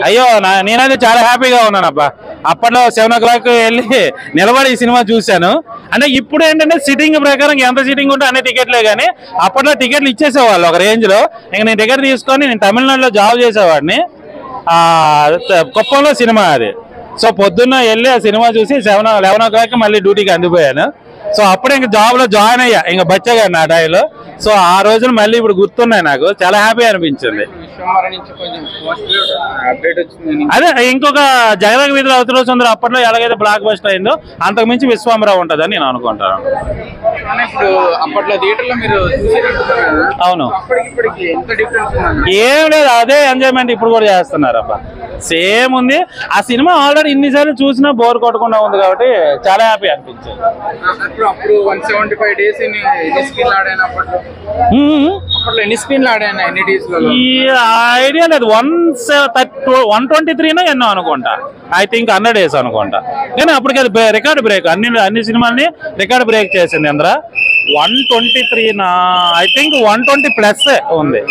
అయ్యో నేనైతే చాలా హ్యాపీగా ఉన్నాను అబ్బా. అప్పట్లో 7 o'clock వెళ్ళి నిలబడి ఈ సినిమా చూశాను. అంటే ఇప్పుడు ఏంటంటే సిట్టింగ్ ప్రకారం ఎంత సిట్టింగ్ ఉంటే అన్ని టికెట్లే, కానీ అప్పట్లో టికెట్లు ఇచ్చేసేవాళ్ళు ఒక రేంజ్ లో. ఇంక నేను టికెట్ తీసుకొని నేను తమిళనాడులో జాబ్ చేసేవాడిని. కుప్పంలో సినిమా అది. సో పొద్దున్న వెళ్ళి ఆ సినిమా చూసి 11 o'clock మళ్ళీ డ్యూటీకి అందిపోయాను. సో అప్పుడే ఇంకా జాబ్ లో జాయిన్ అయ్యా, ఇంకా బచ్చగాడిని ఆ టైంలో. సో ఆ రోజులు మళ్ళీ ఇప్పుడు గుర్తున్నాయి, నాకు చాలా హ్యాపీ అనిపించింది. అదే ఇంకొక జగదగ వీధిలో అవతల సుందరం అప్పట్లో ఎలాగైతే బ్లాక్ బస్టర్ అయిందో అంతకు మించి విశ్వామరావు ఉంటుందని నేను అనుకుంటాను. అవును, ఏం లేదు, అదే ఎంజాయ్మెంట్ ఇప్పుడు కూడా చేస్తున్నారు అబ్బా. సేమ్ ఉంది ఆ సినిమా. ఆల్రెడీ ఇన్నిసార్లు చూసినా బోర్ కొట్టకుండా ఉంది కాబట్టి చాలా హ్యాపీ అనిపించింది. ఐడియా లేదు, 123 ఎన్నో అనుకుంటా. ఐ థింక్ 100 days అనుకుంటా. కానీ అప్పటికి అది రికార్డ్ బ్రేక్, అన్ని సినిమాల్ని రికార్డ్ బ్రేక్ చేసింది. అందరూ 123 ఐ థింక్ 120+ ఉంది.